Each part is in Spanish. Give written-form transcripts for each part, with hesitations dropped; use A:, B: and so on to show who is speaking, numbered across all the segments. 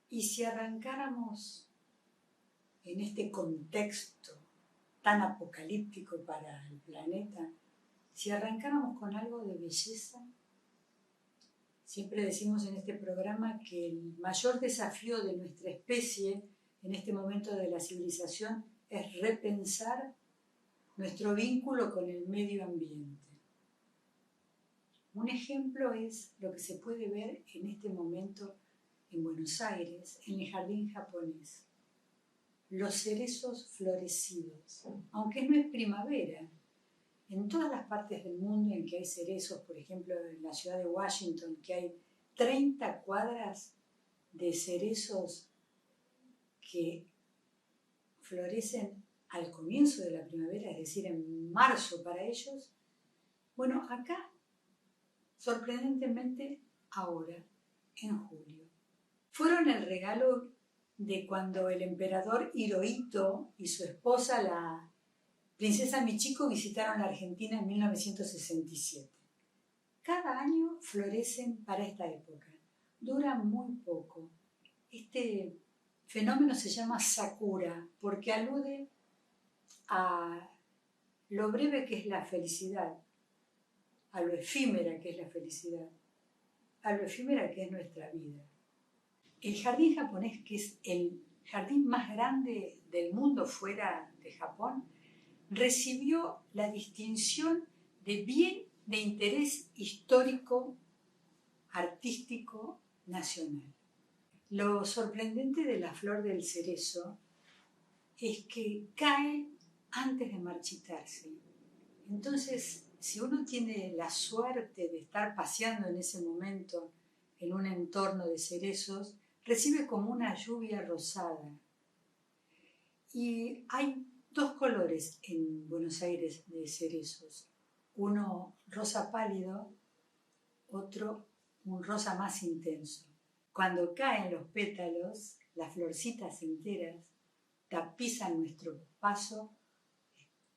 A: Y si arrancáramos en este contexto tan apocalíptico para el planeta, si arrancáramos con algo de belleza, siempre decimos en este programa que el mayor desafío de nuestra especie en este momento de la civilización es repensar nuestro vínculo con el medio ambiente. Un ejemplo es lo que se puede ver en este momento en Buenos Aires, en el jardín japonés. Los cerezos florecidos, aunque no es primavera. En todas las partes del mundo en que hay cerezos, por ejemplo en la ciudad de Washington, que hay 30 cuadras de cerezos que florecen al comienzo de la primavera, es decir, en marzo para ellos. Bueno, acá, sorprendentemente, ahora, en julio. Fueron el regalo de cuando el emperador Hirohito y su esposa, la princesa Michiko, visitaron la Argentina en 1967. Cada año florecen para esta época. Duran muy poco. Este fenómeno se llama sakura porque alude a lo breve que es la felicidad, a lo efímera que es la felicidad, a lo efímera que es nuestra vida. El jardín japonés, que es el jardín más grande del mundo fuera de Japón, recibió la distinción de bien de interés histórico, artístico, nacional. Lo sorprendente de la flor del cerezo es que cae antes de marchitarse. Entonces, si uno tiene la suerte de estar paseando en ese momento en un entorno de cerezos, recibe como una lluvia rosada. Y hay dos colores en Buenos Aires de cerezos. Uno rosa pálido, otro un rosa más intenso. Cuando caen los pétalos, las florcitas enteras tapizan nuestro paso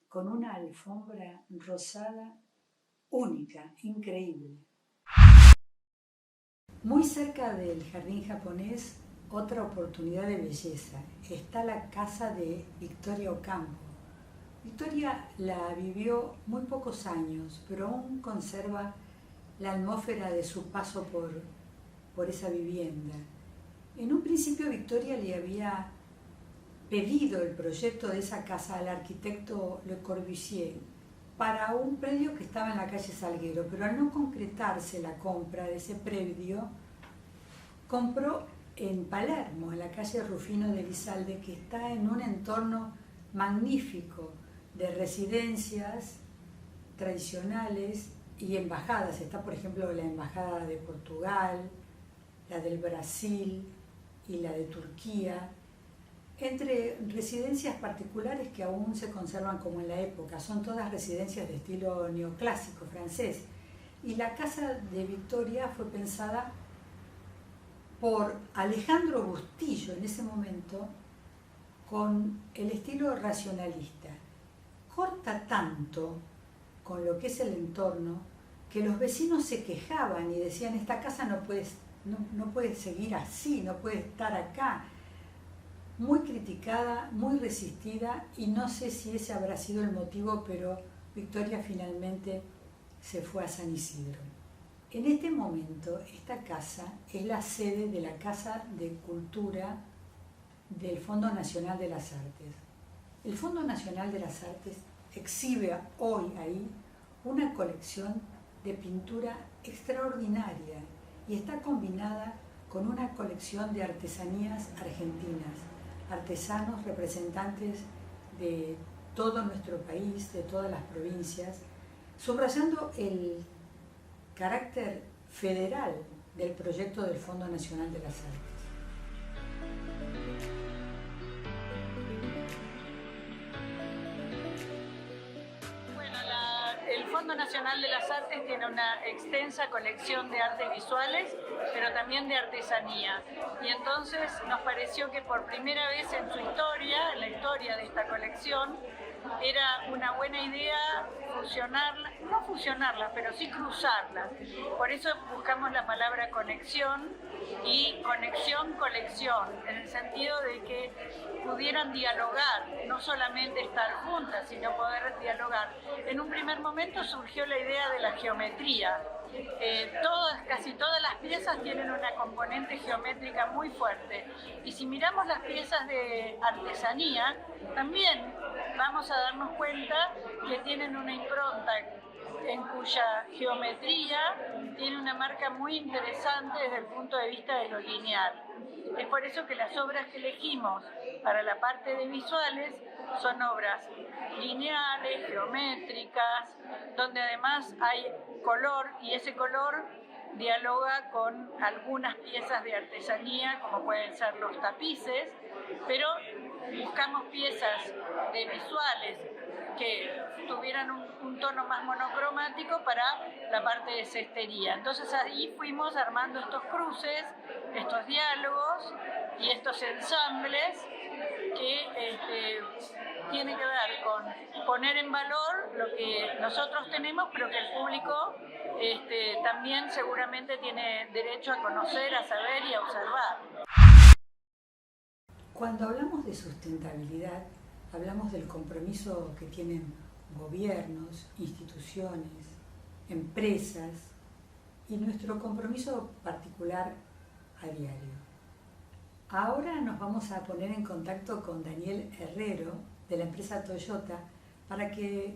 A: con una alfombra rosada única, increíble. Muy cerca del jardín japonés, otra oportunidad de belleza. Está la casa de Victoria Ocampo. Victoria la vivió muy pocos años, pero aún conserva la atmósfera de su paso por esa vivienda. En un principio Victoria le había pedido el proyecto de esa casa al arquitecto Le Corbusier para un predio que estaba en la calle Salguero, pero al no concretarse la compra de ese predio, compró en Palermo, en la calle Rufino de Elizalde, que está en un entorno magnífico de residencias tradicionales y embajadas. Está, por ejemplo, la embajada de Portugal, la del Brasil y la de Turquía, entre residencias particulares que aún se conservan como en la época. Son todas residencias de estilo neoclásico francés. Y la casa de Victoria fue pensada por Alejandro Bustillo en ese momento con el estilo racionalista. Corta tanto con lo que es el entorno que los vecinos se quejaban y decían: esta casa no puede seguir así, no puede estar acá. Muy criticada, muy resistida, y no sé si ese habrá sido el motivo, pero Victoria finalmente se fue a San Isidro. En este momento, esta casa es la sede de la Casa de Cultura del Fondo Nacional de las Artes. El Fondo Nacional de las Artes exhibe hoy ahí una colección de pintura extraordinaria y está combinada con una colección de artesanías argentinas, artesanos representantes de todo nuestro país, de todas las provincias, subrayando el carácter federal del proyecto del Fondo Nacional de las Artes.
B: El Fondo Nacional de las Artes tiene una extensa colección de artes visuales, pero también de artesanía. Y entonces nos pareció que por primera vez en su historia, en la historia de esta colección, era una buena idea fusionarlas, no fusionarlas, pero sí cruzarlas. Por eso buscamos la palabra conexión y conexión-colección, en el sentido de que pudieran dialogar, no solamente estar juntas, sino poder dialogar. En un primer momento surgió la idea de la geometría. Casi todas las piezas tienen una componente geométrica muy fuerte. Y si miramos las piezas de artesanía, también vamos a darnos cuenta que tienen una impronta en cuya geometría tiene una marca muy interesante desde el punto de vista de lo lineal. Es por eso que las obras que elegimos para la parte de visuales son obras lineales, geométricas, donde además hay color, y ese color dialoga con algunas piezas de artesanía, como pueden ser los tapices, pero buscamos piezas de visuales que tuvieran un tono más monocromático para la parte de cestería. Entonces ahí fuimos armando estos cruces, estos diálogos y estos ensambles que tienen que ver con poner en valor lo que nosotros tenemos, pero que el público también seguramente tiene derecho a conocer, a saber y a observar.
A: Cuando hablamos de sustentabilidad, hablamos del compromiso que tienen gobiernos, instituciones, empresas y nuestro compromiso particular a diario. Ahora nos vamos a poner en contacto con Daniel Herrero de la empresa Toyota para que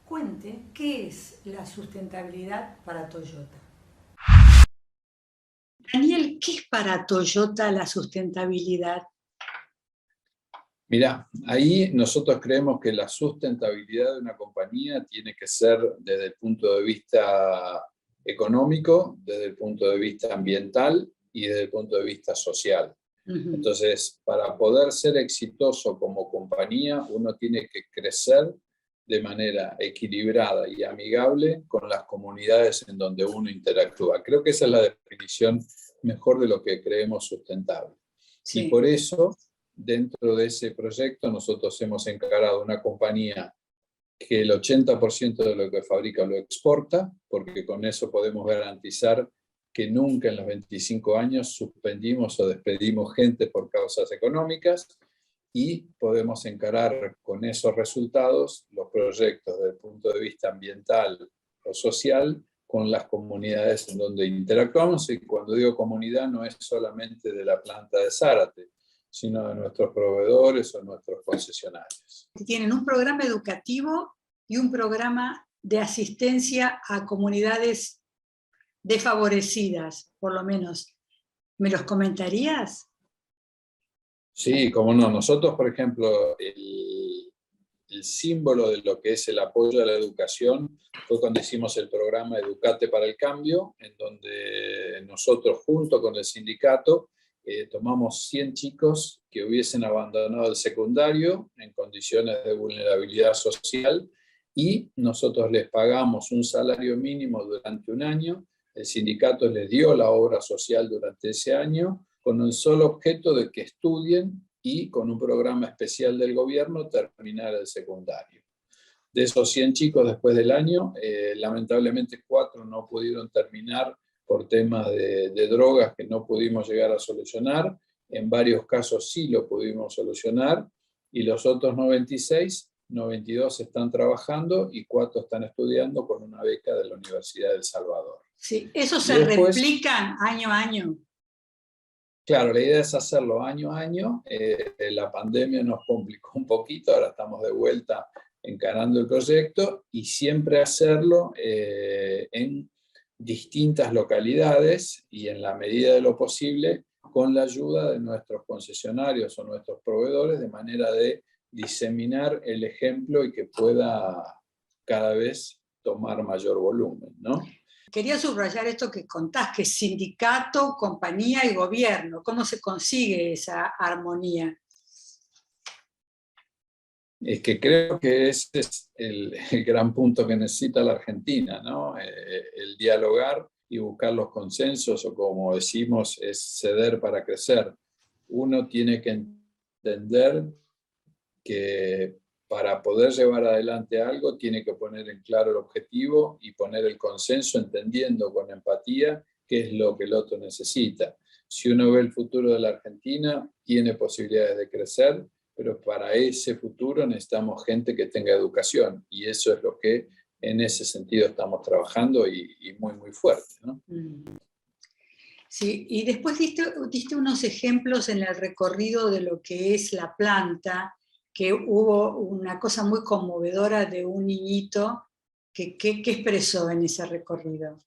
A: cuente qué es la sustentabilidad para Toyota. Daniel, ¿qué es para Toyota la sustentabilidad?
C: Mirá, ahí nosotros creemos que la sustentabilidad de una compañía tiene que ser desde el punto de vista económico, desde el punto de vista ambiental y desde el punto de vista social. Entonces, para poder ser exitoso como compañía, uno tiene que crecer de manera equilibrada y amigable con las comunidades en donde uno interactúa. Creo que esa es la definición mejor de lo que creemos sustentable. Sí. Y por eso, dentro de ese proyecto, nosotros hemos encarado una compañía que el 80% de lo que fabrica lo exporta, porque con eso podemos garantizar que nunca en los 25 años suspendimos o despedimos gente por causas económicas, y podemos encarar con esos resultados los proyectos desde el punto de vista ambiental o social con las comunidades en donde interactuamos. Y cuando digo comunidad no es solamente de la planta de Zárate, sino de nuestros proveedores o nuestros concesionarios.
A: Tienen un programa educativo y un programa de asistencia a comunidades desfavorecidas, por lo menos. ¿Me los comentarías?
C: Sí, cómo no. Nosotros, por ejemplo, el símbolo de lo que es el apoyo a la educación fue cuando hicimos el programa Educate para el Cambio, en donde nosotros, junto con el sindicato, tomamos 100 chicos que hubiesen abandonado el secundario en condiciones de vulnerabilidad social, y nosotros les pagamos un salario mínimo durante un año. El sindicato les dio la obra social durante ese año, con el solo objeto de que estudien y con un programa especial del gobierno terminar el secundario. De esos 100 chicos después del año, lamentablemente 4 no pudieron terminar por temas de drogas que no pudimos llegar a solucionar. En varios casos sí lo pudimos solucionar, y los otros 92 están trabajando y 4 están estudiando con una beca de la Universidad de El Salvador.
A: Sí, eso se replica año a año.
C: Claro, la idea es hacerlo año a año. La pandemia nos complicó un poquito, ahora estamos de vuelta encarando el proyecto, y siempre hacerlo en distintas localidades y en la medida de lo posible con la ayuda de nuestros concesionarios o nuestros proveedores, de manera de diseminar el ejemplo y que pueda cada vez tomar mayor volumen, ¿no?
A: Quería subrayar esto que contás, que es sindicato, compañía y gobierno. ¿Cómo se consigue esa armonía?
C: Es que creo que ese es el gran punto que necesita la Argentina, ¿no? El dialogar y buscar los consensos, o como decimos, es ceder para crecer. Uno tiene que entender que para poder llevar adelante algo tiene que poner en claro el objetivo y poner el consenso, entendiendo con empatía qué es lo que el otro necesita. si uno ve el futuro de la Argentina, tiene posibilidades de crecer, pero para ese futuro necesitamos gente que tenga educación, y eso es lo que en ese sentido estamos trabajando y muy, muy fuerte, ¿no?
A: Sí, y después diste unos ejemplos en el recorrido de lo que es la planta, que hubo una cosa muy conmovedora de un niñito que expresó en ese recorrido.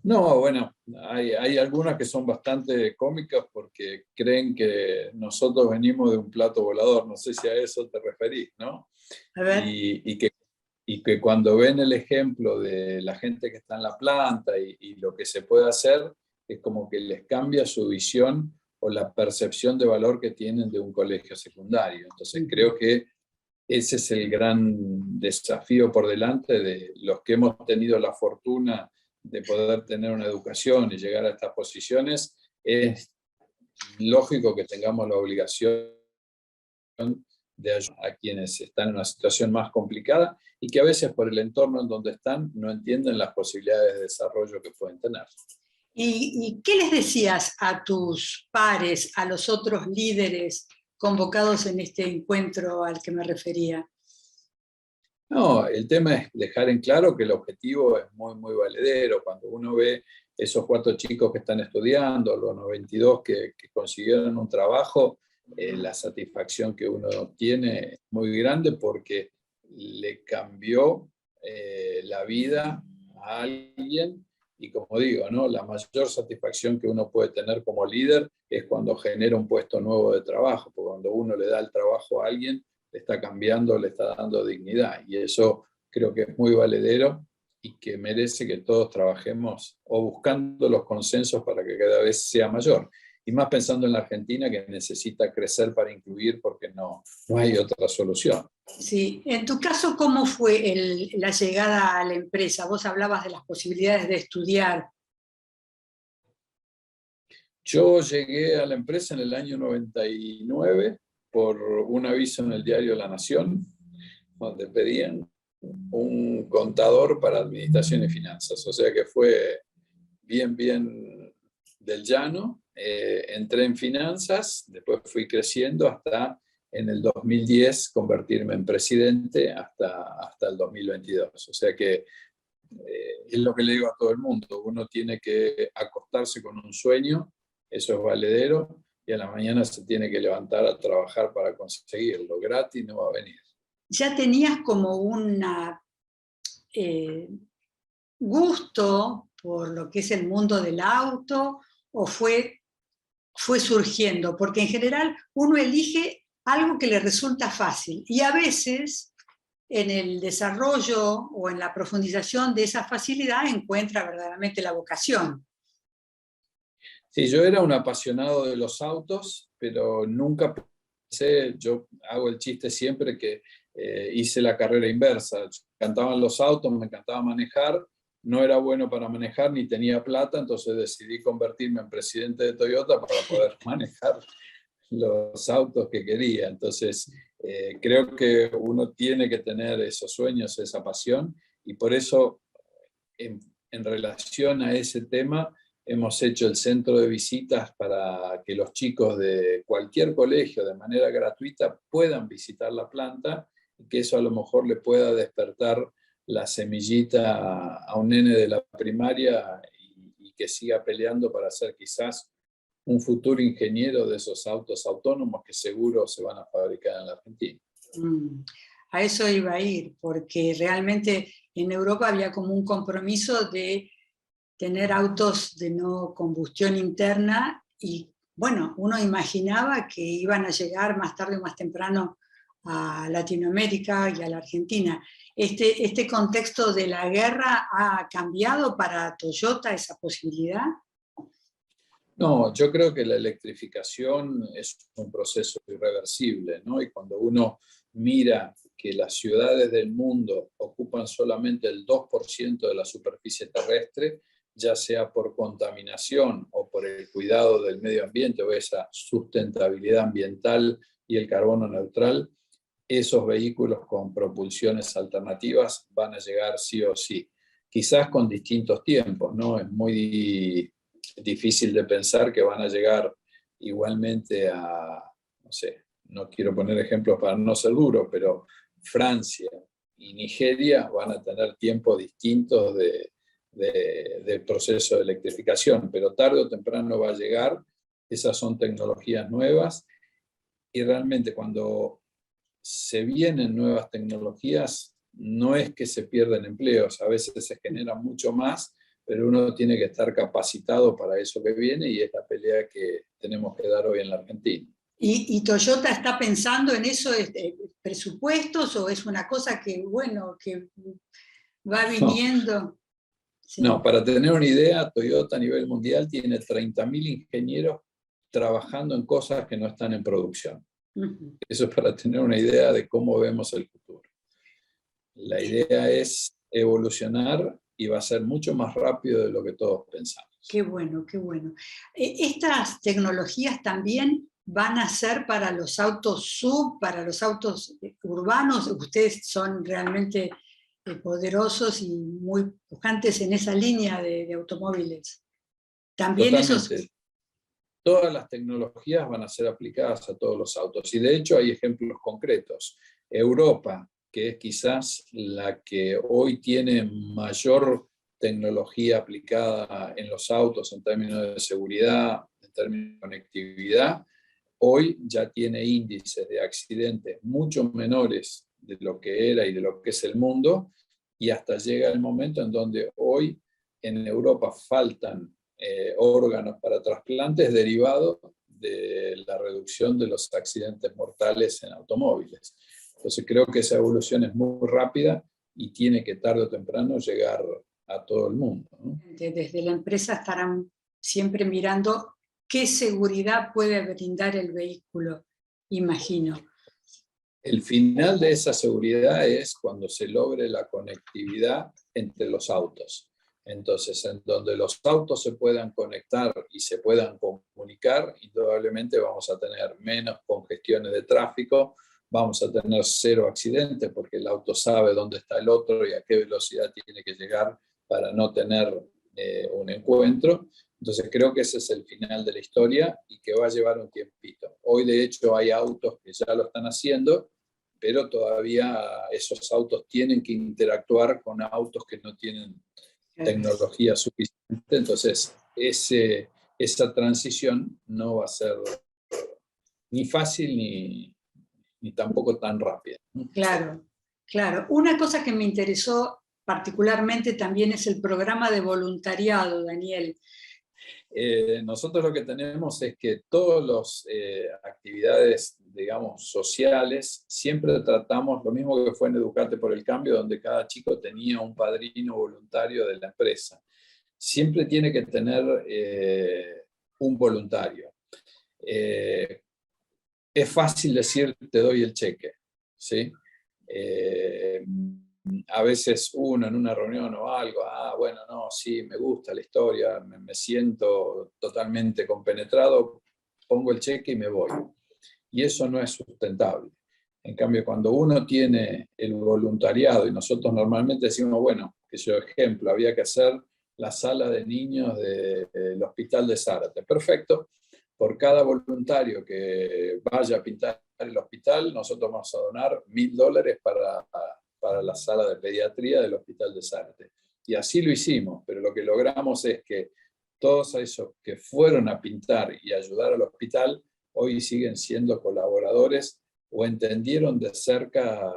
C: No, bueno, hay algunas que son bastante cómicas porque creen que nosotros venimos de un plato volador, no sé si a eso te referís, ¿no?
A: A ver.
C: Y que cuando ven el ejemplo de la gente que está en la planta y lo que se puede hacer, es como que les cambia su visión o la percepción de valor que tienen de un colegio secundario. Entonces creo que ese es el gran desafío por delante de los que hemos tenido la fortuna de poder tener una educación y llegar a estas posiciones. Es lógico que tengamos la obligación de ayudar a quienes están en una situación más complicada y que a veces por el entorno en donde están no entienden las posibilidades de desarrollo que pueden tener.
A: ¿Y qué les decías a tus pares, a los otros líderes convocados en este encuentro al que me refería?
C: No, el tema es dejar en claro que el objetivo es muy, muy valedero. Cuando uno ve esos 4 chicos que están estudiando, los 92 que consiguieron un trabajo, la satisfacción que uno tiene es muy grande porque le cambió la vida a alguien. Y como digo, ¿no? La mayor satisfacción que uno puede tener como líder es cuando genera un puesto nuevo de trabajo, porque cuando uno le da el trabajo a alguien, le está cambiando, le está dando dignidad. Y eso creo que es muy valedero y que merece que todos trabajemos o buscando los consensos para que cada vez sea mayor. Y más pensando en la Argentina, que necesita crecer para incluir porque no hay otra solución.
A: Sí, en tu caso, ¿cómo fue la llegada a la empresa? Vos hablabas de las posibilidades de estudiar.
C: Yo llegué a la empresa en el año 99 por un aviso en el diario La Nación, donde pedían un contador para administración y finanzas. O sea que fue bien del llano. Entré en finanzas, después fui creciendo hasta en el 2010 convertirme en presidente hasta el 2022. O sea que es lo que le digo a todo el mundo, uno tiene que acostarse con un sueño, eso es valedero, y a la mañana se tiene que levantar a trabajar para conseguirlo, gratis no va a venir.
A: ¿Ya tenías como un gusto por lo que es el mundo del auto o fue surgiendo? Porque en general uno elige algo que le resulta fácil y a veces en el desarrollo o en la profundización de esa facilidad encuentra verdaderamente la vocación.
C: Sí, yo era un apasionado de los autos, pero nunca pensé, yo hago el chiste siempre que hice la carrera inversa. Me encantaban los autos, me encantaba manejar, no era bueno para manejar ni tenía plata, entonces decidí convertirme en presidente de Toyota para poder manejar los autos que quería. Entonces, creo que uno tiene que tener esos sueños, esa pasión, y por eso, en relación a ese tema, hemos hecho el centro de visitas para que los chicos de cualquier colegio de manera gratuita puedan visitar la planta y que eso a lo mejor le pueda despertar la semillita a un nene de la primaria y que siga peleando para ser quizás un futuro ingeniero de esos autos autónomos que seguro se van a fabricar en la Argentina.
A: A eso iba a ir, porque realmente en Europa había como un compromiso de tener autos de no combustión interna y bueno, uno imaginaba que iban a llegar más tarde o más temprano a Latinoamérica y a la Argentina. ¿Este contexto de la guerra ha cambiado para Toyota esa posibilidad?
C: No, yo creo que la electrificación es un proceso irreversible, ¿no? Y cuando uno mira que las ciudades del mundo ocupan solamente el 2% de la superficie terrestre, ya sea por contaminación o por el cuidado del medio ambiente o esa sustentabilidad ambiental y el carbono neutral, esos vehículos con propulsiones alternativas van a llegar sí o sí. Quizás con distintos tiempos, ¿no? Es muy difícil de pensar que van a llegar igualmente a, no sé, no quiero poner ejemplos para no ser duro, pero Francia y Nigeria van a tener tiempos distintos de proceso de electrificación, pero tarde o temprano va a llegar. Esas son tecnologías nuevas y realmente cuando se vienen nuevas tecnologías no es que se pierden empleos, a veces se genera mucho más, pero uno tiene que estar capacitado para eso que viene y es la pelea que tenemos que dar hoy en la Argentina.
A: ¿Y Toyota está pensando en eso, presupuestos, o es una cosa que, bueno, que va viniendo?
C: No,
A: Sí.
C: no, para tener una idea, Toyota a nivel mundial tiene 30.000 ingenieros trabajando en cosas que no están en producción.
A: Uh-huh.
C: Eso es para tener una idea de cómo vemos el futuro. La idea es evolucionar y va a ser mucho más rápido de lo que todos pensamos.
A: Qué bueno, qué bueno. Estas tecnologías también van a ser para los autos sub, para los autos urbanos. Ustedes son realmente poderosos y muy pujantes en esa línea de automóviles. También
C: Totalmente.
A: esos...
C: Todas las tecnologías van a ser aplicadas a todos los autos. Y de hecho hay ejemplos concretos. Europa, que es quizás la que hoy tiene mayor tecnología aplicada en los autos en términos de seguridad, en términos de conectividad, hoy ya tiene índices de accidentes mucho menores de lo que era y de lo que es el mundo, y hasta llega el momento en donde hoy en Europa faltan órganos para trasplantes derivados de la reducción de los accidentes mortales en automóviles. Entonces creo que esa evolución es muy rápida y tiene que tarde o temprano llegar a todo el mundo, ¿no?
A: Desde la empresa estarán siempre mirando qué seguridad puede brindar el vehículo, imagino.
C: El final de esa seguridad es cuando se logre la conectividad entre los autos. Entonces, en donde los autos se puedan conectar y se puedan comunicar, indudablemente vamos a tener menos congestiones de tráfico, vamos a tener 0 accidentes porque el auto sabe dónde está el otro y a qué velocidad tiene que llegar para no tener un encuentro. Entonces creo que ese es el final de la historia y que va a llevar un tiempito. Hoy de hecho hay autos que ya lo están haciendo, pero todavía esos autos tienen que interactuar con autos que no tienen tecnología suficiente. Entonces esa transición no va a ser ni fácil ni tampoco tan rápida.
A: Claro, claro. Una cosa que me interesó particularmente también es el programa de voluntariado, Daniel.
C: Nosotros lo que tenemos es que todas las actividades, digamos, sociales, siempre tratamos lo mismo que fue en Educate por el Cambio, donde cada chico tenía un padrino voluntario de la empresa. Siempre tiene que tener un voluntario. Es fácil decir, te doy el cheque, ¿sí? A veces uno en una reunión o algo, bueno, no, sí, me gusta la historia, me siento totalmente compenetrado, pongo el cheque y me voy. Y eso no es sustentable. En cambio, cuando uno tiene el voluntariado, y nosotros normalmente decimos, bueno, que yo ejemplo, había que hacer la sala de niños del Hospital de Zárate. Perfecto. Por cada voluntario que vaya a pintar el hospital, nosotros vamos a donar $1.000 para la sala de pediatría del Hospital de Zárate. Y así lo hicimos, pero lo que logramos es que todos esos que fueron a pintar y ayudar al hospital, hoy siguen siendo colaboradores o entendieron de cerca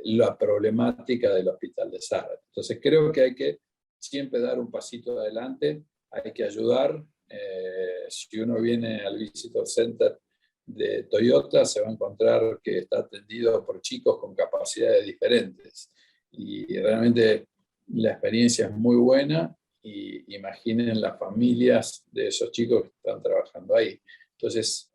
C: la problemática del Hospital de Zárate. Entonces creo que hay que siempre dar un pasito adelante, hay que ayudar. Si uno viene al Visitor Center de Toyota, se va a encontrar que está atendido por chicos con capacidades diferentes. Y realmente la experiencia es muy buena, y imaginen las familias de esos chicos que están trabajando ahí. Entonces,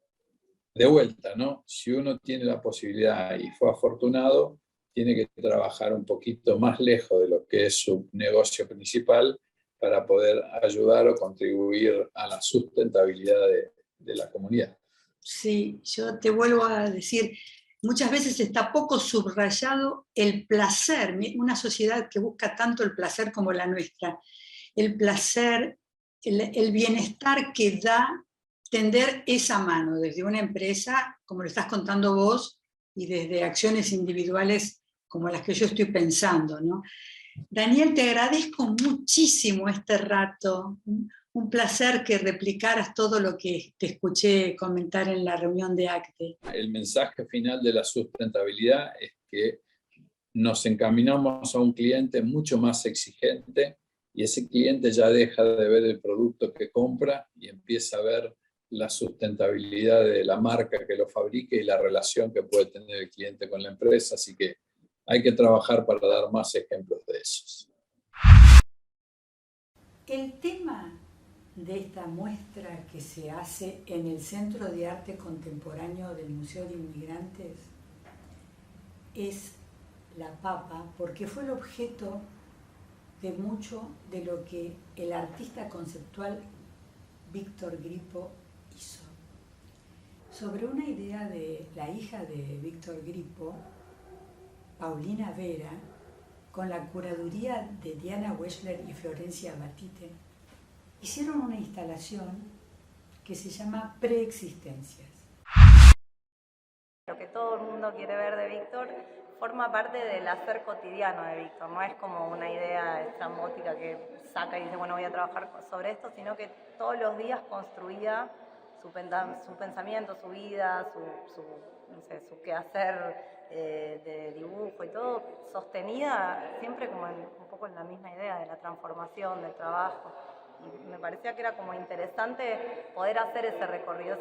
C: de vuelta, ¿no? Si uno tiene la posibilidad y fue afortunado, tiene que trabajar un poquito más lejos de lo que es su negocio principal para poder ayudar o contribuir a la sustentabilidad de la comunidad.
A: Sí, yo te vuelvo a decir, muchas veces está poco subrayado el placer, una sociedad que busca tanto el placer como la nuestra, el placer el bienestar que da tender esa mano desde una empresa, como lo estás contando vos, y desde acciones individuales como las que yo estoy pensando, ¿no? Daniel, te agradezco muchísimo este rato. Un placer que replicaras todo lo que te escuché comentar en la reunión de ACTE.
C: El mensaje final de la sustentabilidad es que nos encaminamos a un cliente mucho más exigente y ese cliente ya deja de ver el producto que compra y empieza a ver la sustentabilidad de la marca que lo fabrique y la relación que puede tener el cliente con la empresa. Así que hay que trabajar para dar más ejemplos de esos.
A: El tema de esta muestra que se hace en el Centro de Arte Contemporáneo del Museo de Inmigrantes es la papa, porque fue el objeto de mucho de lo que el artista conceptual Víctor Grippo hizo. Sobre una idea de la hija de Víctor Grippo, Paulina Vera, con la curaduría de Diana Weschler y Florencia Batiste, hicieron una instalación que se llama Preexistencias.
D: Lo que todo el mundo quiere ver de Víctor forma parte del hacer cotidiano de Víctor, no es como una idea estrambótica que saca y dice, bueno, voy a trabajar sobre esto, sino que todos los días construía su pensamiento, su vida, su quehacer de dibujo y todo, sostenida siempre como un poco en la misma idea de la transformación, del trabajo. Y me parecía que era como interesante poder hacer ese recorrido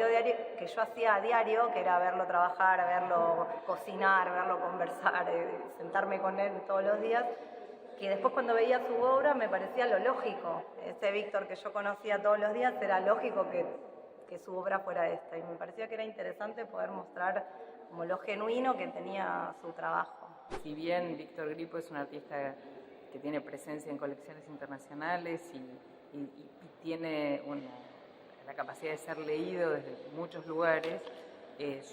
D: diario que yo hacía a diario, que era verlo trabajar, verlo cocinar, verlo conversar, sentarme con él todos los días, que después cuando veía su obra me parecía lo lógico. Ese Víctor que yo conocía todos los días, era lógico que su obra fuera esta, y me parecía que era interesante poder mostrar como lo genuino que tenía su trabajo.
E: Si bien Víctor Grippo es un artista que tiene presencia en colecciones internacionales y tiene la capacidad de ser leído desde muchos lugares,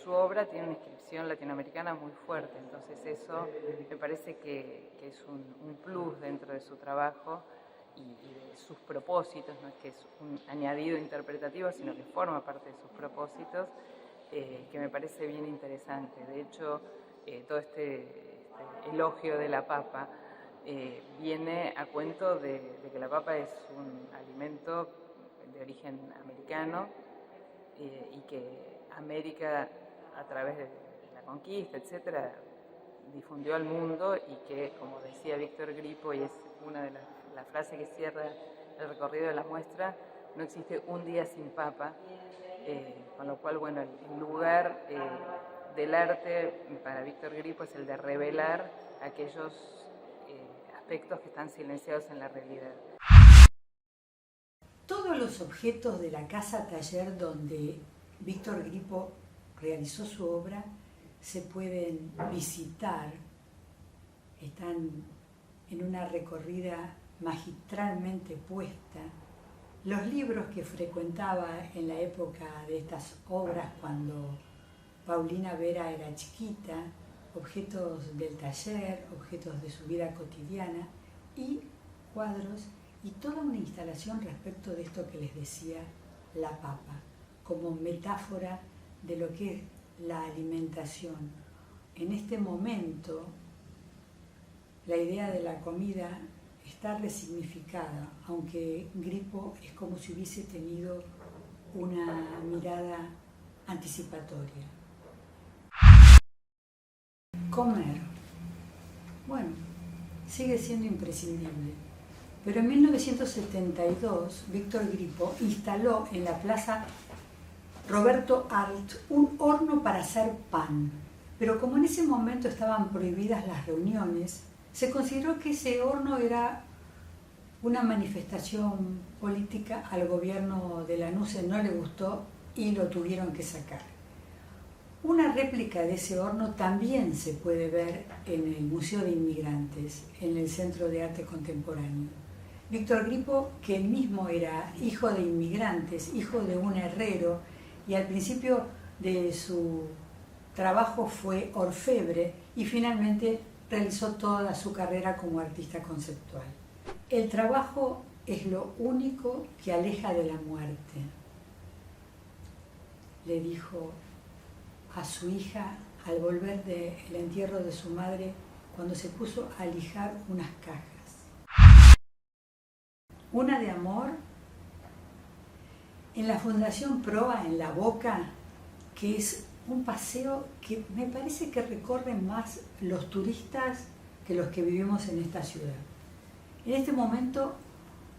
E: su obra tiene una inscripción latinoamericana muy fuerte, entonces eso me parece que es un plus dentro de su trabajo y de sus propósitos, no es que es un añadido interpretativo, sino que forma parte de sus propósitos, que me parece bien interesante. De hecho, todo este elogio de la papa viene a cuento de que la papa es un alimento de origen americano y que América, a través de la conquista, etcétera, difundió al mundo, y que, como decía Víctor Grippo, y es una de las frases que cierra el recorrido de la muestra, no existe un día sin papa, con lo cual, bueno, el lugar del arte para Víctor Grippo es el de revelar aquellos aspectos que están silenciados en la realidad.
A: Todos los objetos de la casa taller donde Víctor Grippo realizó su obra se pueden visitar, están en una recorrida magistralmente puesta. Los libros que frecuentaba en la época de estas obras, cuando Paulina Vera era chiquita, objetos del taller, objetos de su vida cotidiana y cuadros, y toda una instalación respecto de esto que les decía, la papa, como metáfora de lo que es la alimentación. En este momento, la idea de la comida está resignificada, aunque Grippo es como si hubiese tenido una mirada anticipatoria. Comer, bueno, sigue siendo imprescindible, pero en 1972 Víctor Grippo instaló en la Plaza Roberto Arlt un horno para hacer pan, pero como en ese momento estaban prohibidas las reuniones, se consideró que ese horno era una manifestación política. Al gobierno de Lanusse no le gustó y lo tuvieron que sacar. Una réplica de ese horno también se puede ver en el Museo de Inmigrantes, en el Centro de Arte Contemporáneo. Víctor Grippo, que él mismo era hijo de inmigrantes, hijo de un herrero, y al principio de su trabajo fue orfebre y finalmente realizó toda su carrera como artista conceptual. El trabajo es lo único que aleja de la muerte, le dijo a su hija al volver del entierro de su madre cuando se puso a lijar unas cajas. Una de amor en la Fundación Proa, en La Boca, que es un paseo que me parece que recorren más los turistas que los que vivimos en esta ciudad. En este momento,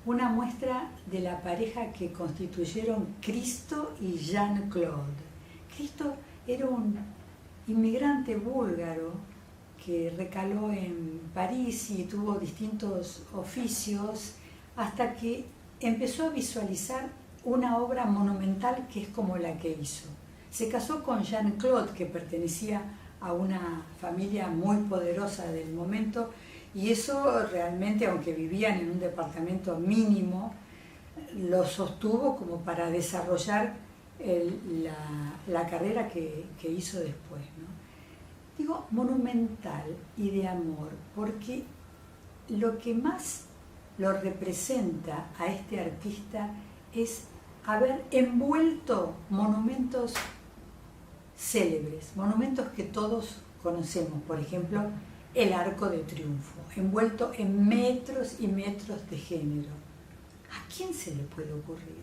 A: una muestra de la pareja que constituyeron Cristo y Jean-Claude. Cristo era un inmigrante búlgaro que recaló en París y tuvo distintos oficios hasta que empezó a visualizar una obra monumental que es como la que hizo. Se casó con Jean-Claude, que pertenecía a una familia muy poderosa del momento, y eso realmente, aunque vivían en un departamento mínimo, lo sostuvo como para desarrollar la carrera que hizo después, ¿no? Digo monumental y de amor, porque lo que más lo representa a este artista es haber envuelto monumentos célebres, monumentos que todos conocemos, por ejemplo, el Arco de Triunfo, envuelto en metros y metros de género. ¿A quién se le puede ocurrir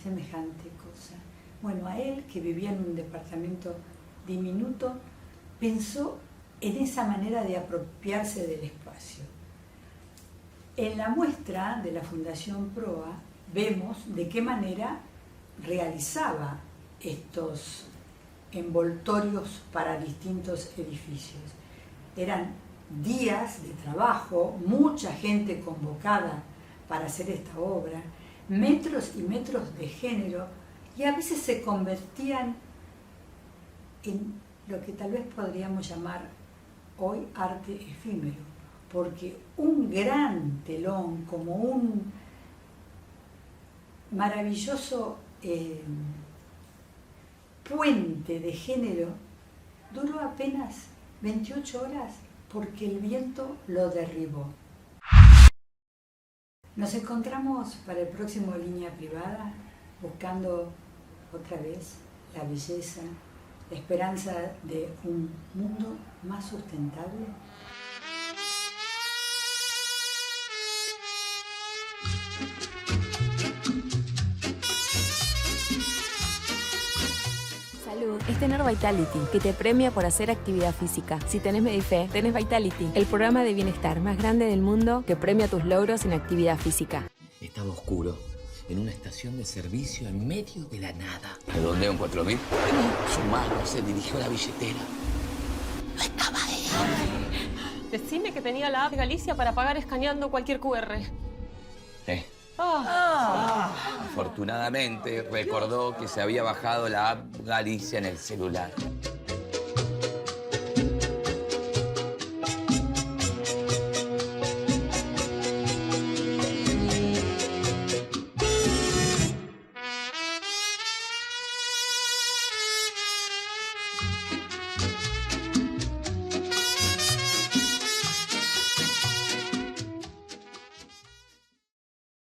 A: semejante cosa? Bueno, a él, que vivía en un departamento diminuto, pensó en esa manera de apropiarse del espacio. En la muestra de la Fundación Proa vemos de qué manera realizaba estos envoltorios para distintos edificios. Eran días de trabajo, mucha gente convocada para hacer esta obra, metros y metros de género, y a veces se convertían en lo que tal vez podríamos llamar hoy arte efímero, porque un gran telón, como un maravilloso puente de género, duró apenas 28 horas porque el viento lo derribó. Nos encontramos para el próximo Línea Privada, buscando otra vez la belleza, la esperanza de un mundo más sustentable.
F: Salud es tener Vitality, que te premia por hacer actividad física. Si tenés Medife, tenés Vitality, el programa de bienestar más grande del mundo que premia tus logros en actividad física.
G: Estaba oscuro, en una estación de servicio en medio de la nada. Redondeo en 4.000. Su mano se dirigió a la billetera. No estaba ahí.
H: Decime que tenía la app Galicia para pagar escaneando cualquier QR.
G: Afortunadamente recordó que se había bajado la app Galicia en el celular.